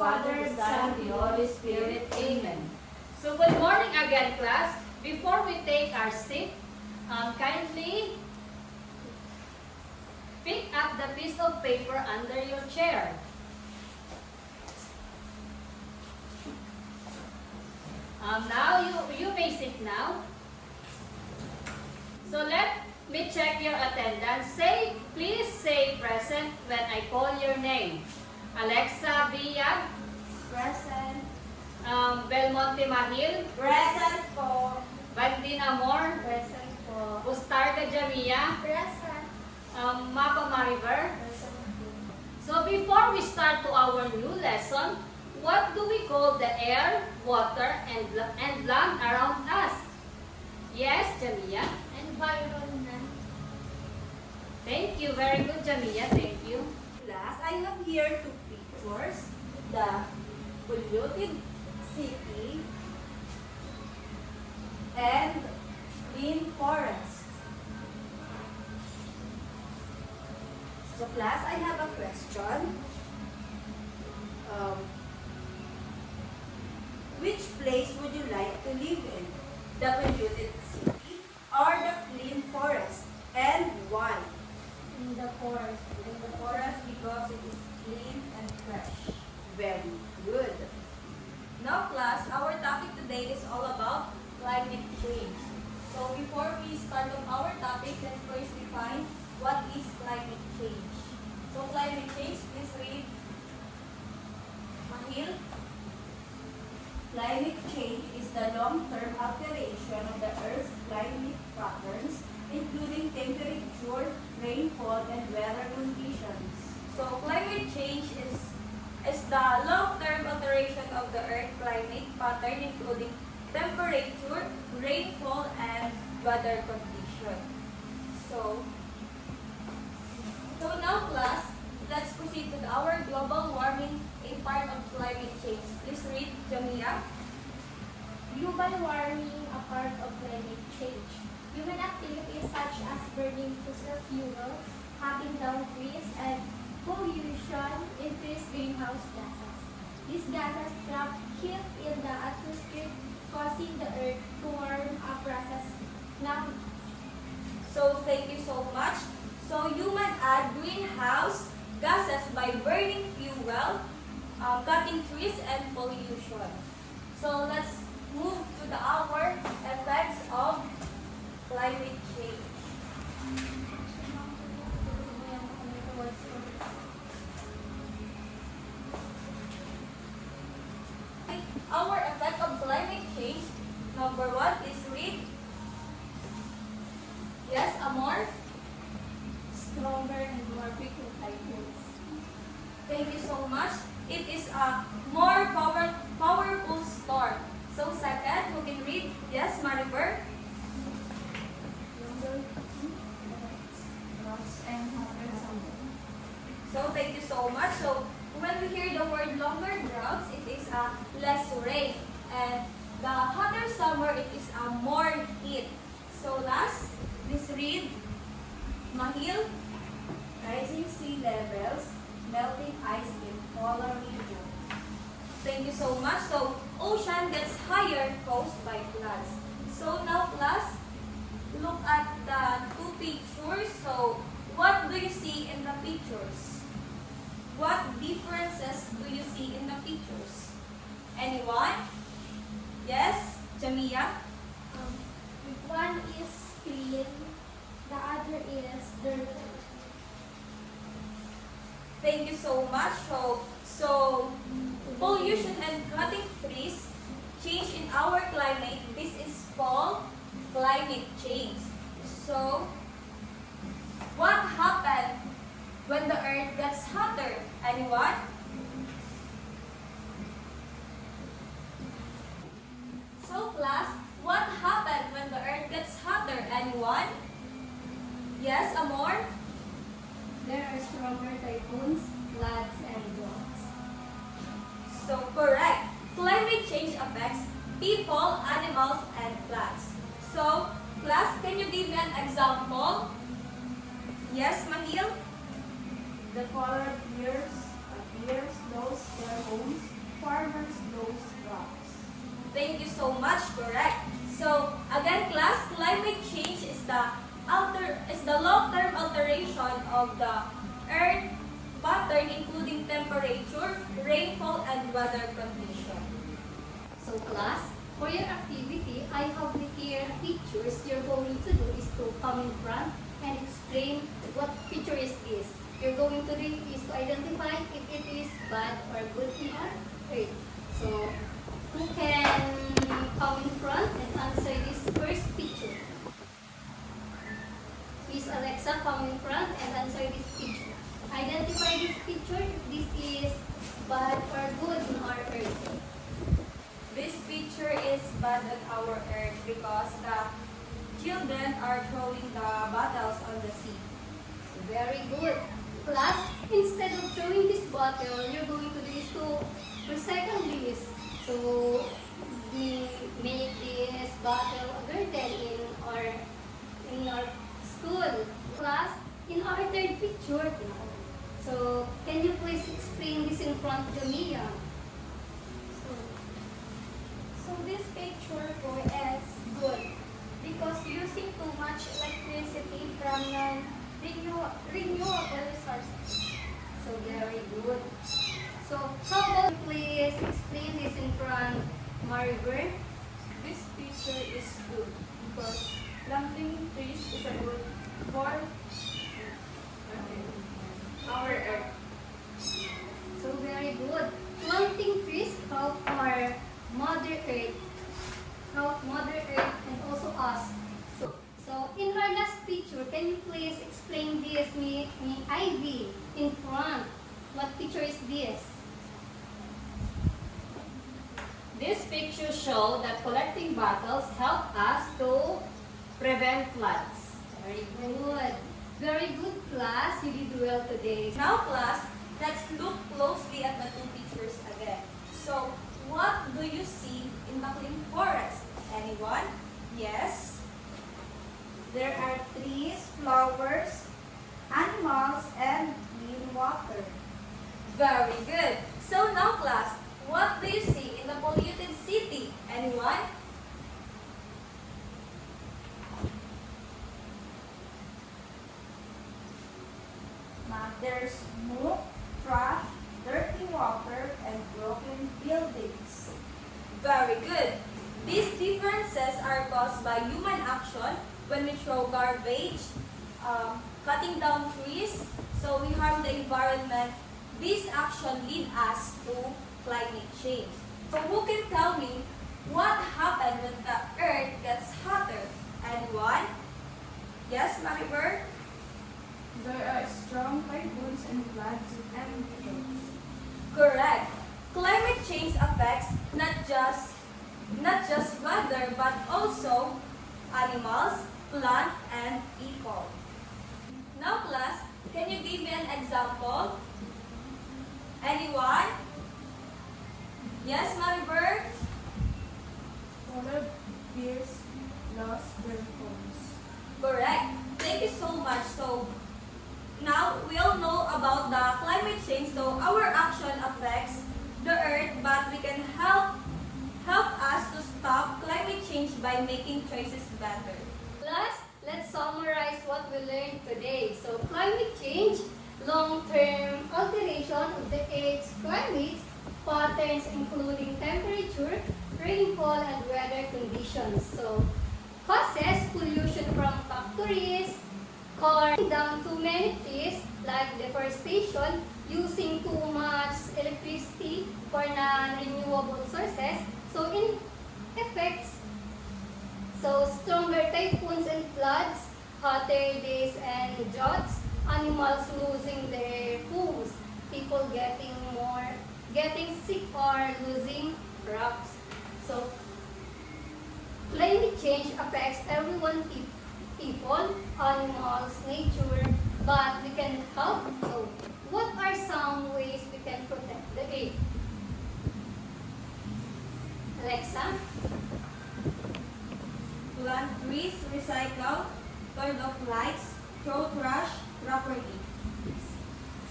Father, the Son, and the Holy Spirit. Amen. So good morning again, class. Before we take our seat, kindly pick up the piece of paper under your chair. Now you may sit now. So let me check your attendance. Please say present when I call your name. Alexa Villa. Present. Belmonte Mahil. Present po. Bandin Amor. Present po. Bustarga Jamia. Present. Mapa Mariver. Present po. So before we start to our new lesson, what do we call the air, water, and land around us? Yes, Jamia. Environment. Thank you. Very good, Jamia. Thank you. Class, I have here two pictures. The polluted city and clean forest. So class, I have a question. Which place would you like to live in? The polluted city or the clean forest? And why? In the forest. In the forest because it is clean and fresh. Very good. Now class, our topic today is all about climate change. So before we start on our topic, let's first define what is climate change. So climate change, please read. Mahil. Climate change is the long-term alteration of the Earth's climate patterns, including temperature, rainfall, and weather conditions. So climate change is the long-term alteration of the Earth's climate pattern, including temperature, rainfall, and weather conditions. So now class, let's proceed with our global warming, a part of climate change. Please read, Jamia. Global warming, a part of climate change. Human activities such as burning fossil fuel, cutting down trees, and pollution increase greenhouse gases. These gases trap heat in the atmosphere, causing the Earth to warm, a process now. So thank you so much. So human add greenhouse gases by burning fuel, cutting trees, and pollution. So let's move to the our effects of climate change. Our effect of climate change. Number one, please read. Yes, Amor. Stronger and more frequent typhoons. Thank you so much. It is a more powerful storm. So second, who can read? Yes, Mariver. So thank you so much. So when we hear the word longer droughts, it is a less rain. And the hotter summer, it is a more heat. So last, please read. Mahil. Rising sea levels, melting ice in polar regions. Thank you so much. So ocean gets higher caused by floods. So now class, look at the two pictures. So what do you see in the pictures? What differences do you see in the pictures? Anyone? Yes, Jamia? One is clean, the other is dirty. Thank you so much. So pollution and cutting trees change in our climate. This is called climate change. So what happened when the earth gets hotter? Anyone? So class, what happened when the earth gets hotter? Anyone? Yes, Amor? There are stronger typhoons, floods, and droughts. So correct. Climate change affects people, animals, and plants. So class, can you give me an example? Yes, Mahil? The polar bears lose their homes, farmers those crops. Thank you so much, correct. So, again class, climate change is the long-term alteration of the earth pattern including temperature, rainfall, and weather condition. So class, for your activity, I have here pictures. You're going to do is to come in front and explain what picture is this. You're going to do is to identify if it is bad or good in our earth. So who can come in front and answer this first picture? Please Alexa, come in front and answer this picture. Identify this picture if this is bad or good in our earth. This picture is bad on our earth because the children are throwing the bottles on the sea. Very good. Class, instead of throwing this bottle, you're going to do is to recycle this. So, we make this bottle a garden in our school. Class, in our third picture, so can you please explain this in front of Mia? So this picture po is good because using too much electricity from renewable sources. So very good. So how about please explain this in front Mariver? This picture is good because planting trees is a good for our earth. So very good. Planting trees help our Mother Earth, and also us. So in our last picture, can you please explain this me Ivy in front? What picture is this? This picture shows that collecting bottles help us to prevent floods. Very good. Very good class. You did well today. Now class, let's look closely at the two pictures again. So, what do you see in Bacling Forest? Anyone? Yes? There are trees, flowers, animals, and clean water. Very good. So now class, what do you see in the polluted city? Anyone? There's smoke, trash, dirty water, and broken buildings. Very good. These differences are caused by human action when we throw garbage, cutting down trees, so we harm the environment. This action lead us to climate change. So who can tell me what happened when the earth gets hotter? Anyone? Yes, Maribel? There are strong typhoons and floods and floods. Correct. Climate change affects not just weather but also animals, plant, and people. Now class, can you give me an example? Anyone? Yes, Maribel? Polar bears lost their homes. Correct. Thank you so much. So now we all know about the climate change. So our action affects the earth, but we can help us to stop climate change by making choices better. Class, let's summarize what we learned today. So climate change, long-term alteration of the Earth's climate patterns including temperature, rainfall, and weather conditions. So causes pollution from factories, cutting down too many trees like deforestation, using too much electricity for non-renewable sources. So in effects, so stronger typhoons and floods, hotter days and droughts, animals losing their homes, people getting sick or losing crops. So climate change affects everyone, people, animals, nature, but we can help. So what are some ways we can protect the earth? Alexa? Plant trees, recycle, turn off lights, throw trash properly.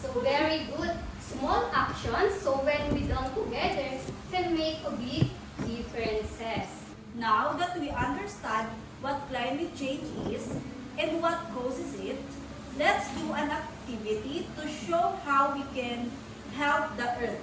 So very good. small actions, so when we done together, can make a big differences. Now that we understand what climate change is and what causes it, let's do an activity to show how we can help the earth.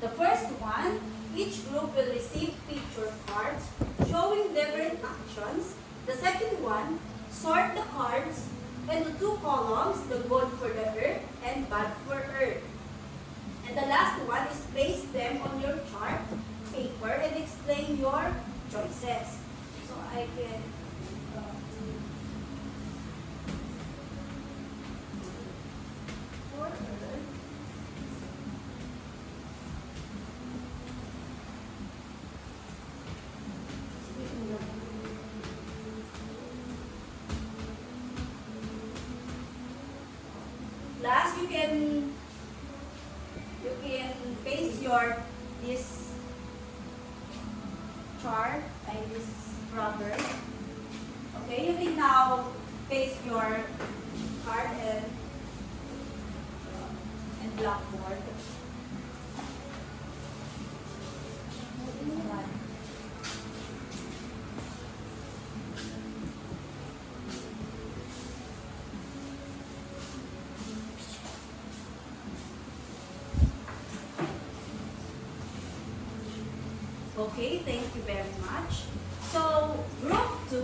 The first one, each group will receive picture cards showing different actions. The second one, sort the cards into two columns, the good for the earth and bad for earth. And the last one is place them on your chart paper and explain your choices. So I can for earth. Last, you can paste your this chart and this rubber. Okay, you can now paste your card and blackboard. Okay, thank you very much. So, group 2,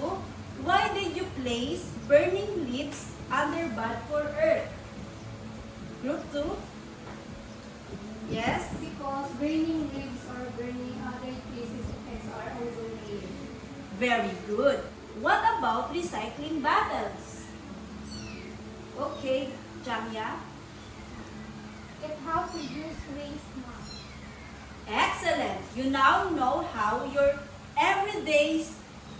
why did you place burning leaves under bad for earth? Group 2? Yes? Because burning leaves or burning other places affects our ozone layer. Very good. What about recycling bottles? Okay, Jamia. It helps reduce waste now. Excellent. You now know how your everyday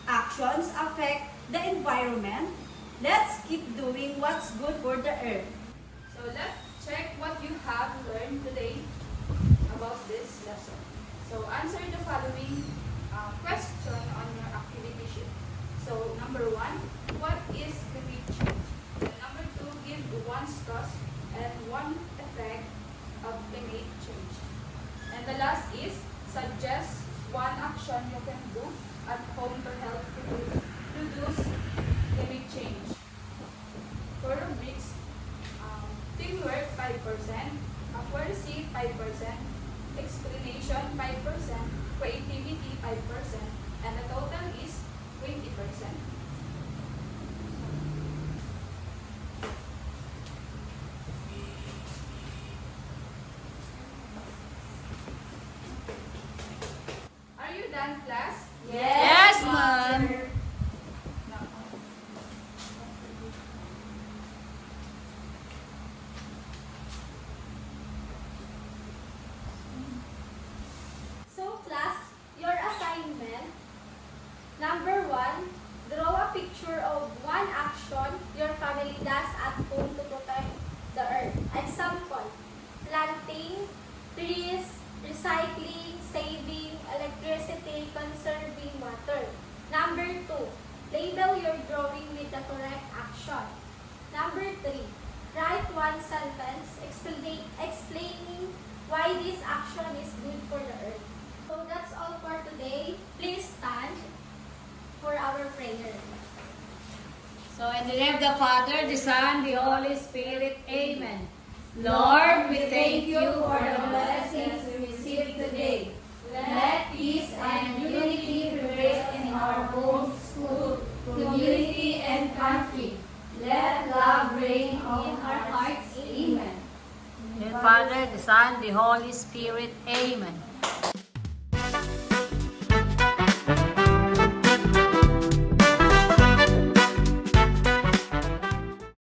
actions affect the environment. Let's keep doing what's good for the earth. So let's check what you have learned today about this lesson. So answer the following question on your activity sheet. So number 1, what is climate change? And number 2, give one cause and one effect of climate change. And the last is suggest one action you can do at home to help reduce climate change. For rubrics, teamwork 5%, accuracy 5%, explanation 5%, creativity 5%, and the total is 20%. Are you done, class? Yes, ma'am. So class, your assignment, number 1, draw a picture of one action your family does at home to protect the earth. Example, planting trees, recycling, saving electricity, conserving water. Number 2, label your drawing with the correct action. Number 3, write one sentence explaining why this action is good for the earth. So that's all for today. Please stand for our prayer. So in the name of the Father, the Son, the Holy Spirit, Amen. Lord, we thank you for the blessings we received today. Let peace and unity prevail in our homes, school, community, and country. Let love reign in our hearts. Amen. In the Father, the Son, the Holy Spirit, Amen.